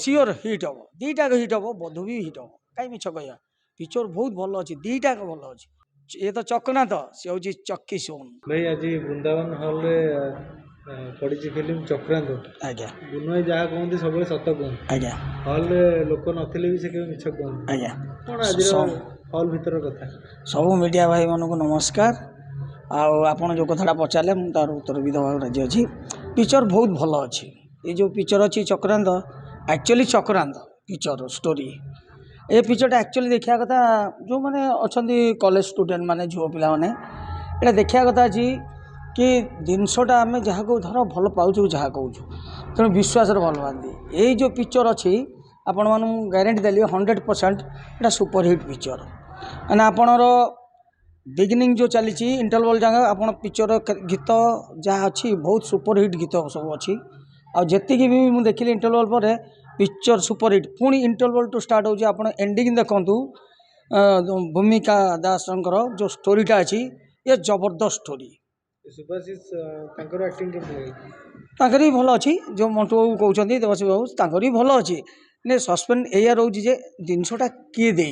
Sure hit हम दीटा hit हम बधु भी हिट हम कहीं मिछ कह पिक्चर बहुत भल अच्छी दीटा भल अच्छी ये तो चकना तो सी हूँ चक्की सोन भाई आज वृंदावन हॉल रे पड़ी फिल्म चक्रांत आज्ञा बुनु भाई जहाँ कहते सब सत कहते आज्ञा हॉल रे लोक नथिले भी से केବେ मिछ कहते आज्ञा कौन आज हॉल भीतर कथा सब मीडिया भाई मानक नमस्कार आपण जो कथा पचारे मुझे तार उत्तर भी देवा राजी अच्छी पिक्चर बहुत भल अच्छी ये जो पिक्चर अच्छी चक्रांत एक्चुअली चक्रांत पिक्चर स्टोरी ये पिक्चर एक्चुअली देखा कथा जो मैंने अच्छा कॉलेज स्टूडेंट माने झुओ पिला माने ये देखा कथा अच्छी कि जिनसटा आम जहाँ को धर भल पाचु जहाँ कहूँ तेणु विश्वास भल पाती यही जो पिक्चर अच्छी आपण मान ग्यारंटी देली 100% এটা सुपर हिट पिक्चर मैंने आपणर बिगिनिंग जो चली इंटरवल जगह आप पिक्चर गीत जहाँ अच्छी बहुत सुपर हिट गीत सब अच्छी आती भी मुझे देखिली इंटरवल पर पिक्चर सुपर हिट पुणी इंटरवल टू स्टार्ट हो एंडिंग देखु भूमिका दास जो स्टोरीटा अच्छी ये जबरदस्त स्टोरी भी भल अच्छी जो मंटू बाबू कहते देवाशी बाबू भी भल अच्छी ने सस्पेंस एया रोचे जे जिनसटा किए दे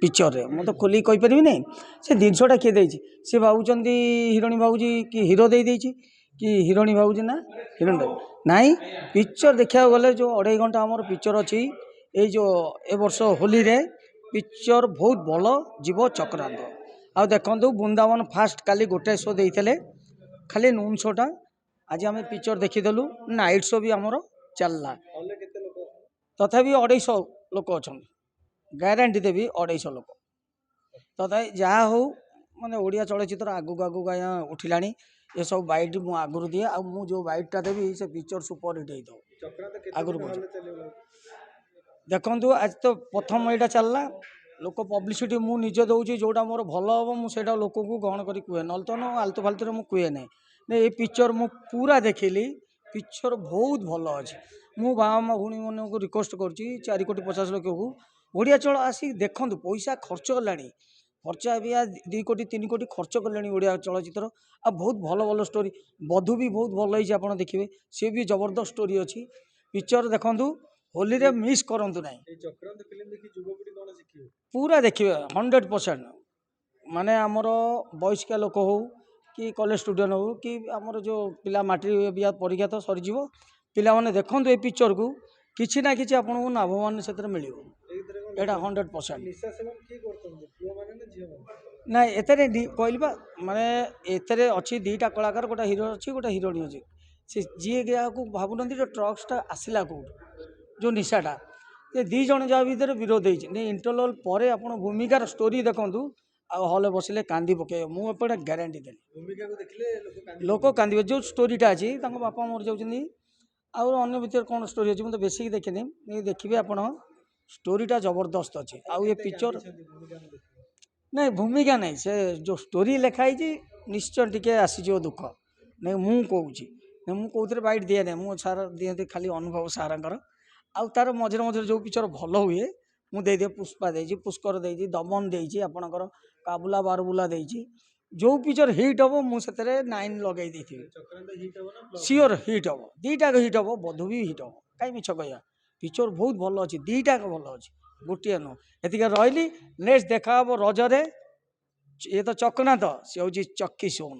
पिक्चर रे मैं तो खोलिक कहीपरि नहीं से जिनसटा किए दे सी भावुं हिरोणी भावुजी कि हिरो दे कि हिरोणी भावुजी ना हिरोणी नाई पिक्चर देखा गले जो 2.5 घंटा आमर पिक्चर अच्छी ये जो ए वर्ष होली रे पिक्चर बहुत भल जीव चक्रांत आ देखु वृंदावन फास्ट काली गोटे शो देते खाली नून शोटा आज आम पिक्चर देखीदेलु नाइट शो भी आमर चलला तथापि 250 लोक अच्छा ग्यारंटी देवी 250 लोक तथा जहाँ हो माने ओडिया चलचित्र आगू आगू आया उठिला ये सब बाइट मु आगुरी दिए आ मु जो बाइटा देवी से पिक्चर सुपर हिट हो आगुरी देखु आज तो प्रथम यहाँ चलला लोक पब्लिसिटी मु निजे दूसरी जोटा मोर भल हम मुझे लोक को ग्रहण कर कहे ना तो आलतू फालतू मुझे कहे ना ये पिक्चर मु पूरा देखिली पिक्चर बहुत भल अच्छे मु बाबा माँ भूणी मन को रिक्वेस्ट करुँच 4 कोटी 50 लाख को ओडिया चल आसिक देखु पैसा खर्च कलानी खर्चा भी 2 कोटी 3 कोटी खर्च कले ओडिया चलचित्र आ बहुत भल भल स्टोरी बधु भी बहुत भल होती आप देखिए सी भी जबरदस्त स्टोरी अच्छी पिक्चर देखु होली रे मिस करंतु ना पूरा देखिए 100% माने आमर बयस्क लोक हो कि कॉलेज स्टूडेंट हो कि आमर जो पिला मैट्रिक परीक्षा तो सरीज पिला माने देखु ये पिक्चर को किसी ना कि आपको लाभवान से मिल 100% ना एतरे कहली माने एतरे अच्छी 2टा कलाकार गोटे हिरो अच्छी गोटे हिरोणी अच्छी से जी भावुना जो ट्रक्सटा आसला कौट जो निशाटा ये 2 जन जहाँ भर विरोध होती इंटरवल पर आप भूमिकार स्टोरी देखु आ हल बसिले कांदी पके मुझे ग्यारंटी देली लोक कांदे जो स्टोरीटा अच्छी बापा मर जाऊँगी अन्य भितर कौन स्टोरी अच्छी मुझे बेसिक देखनी देखिए आप स्टोरीटा जबरदस्त अच्छी आउ ये पिक्चर नहीं भूमिका नहीं से जो स्टोरी लिखाई निश्चय टी आसीज दुख नहीं मुझे कहूँ बैट दिए ना मुझे सार दिखती खाली अनुभव सारांकर आउ तार मझे मझे जो पिक्चर भल हुए मुझे पुष्पा दे पुष्कर दे दमन दे आपणकर काबुला बारबुला दे जो पिक्चर हिट हम मुझे 9 लगे सियोर हिट हम दीटा हिट हम बधु भी हिट हम कहीं मिछ कह पिक्चर बहुत भल अच्छी 2टा भल अच्छी गोटे नुह एतिक रही नेक्स्ट देखा रजरे ये तो चकना तो सी हूँ चक्की सोन।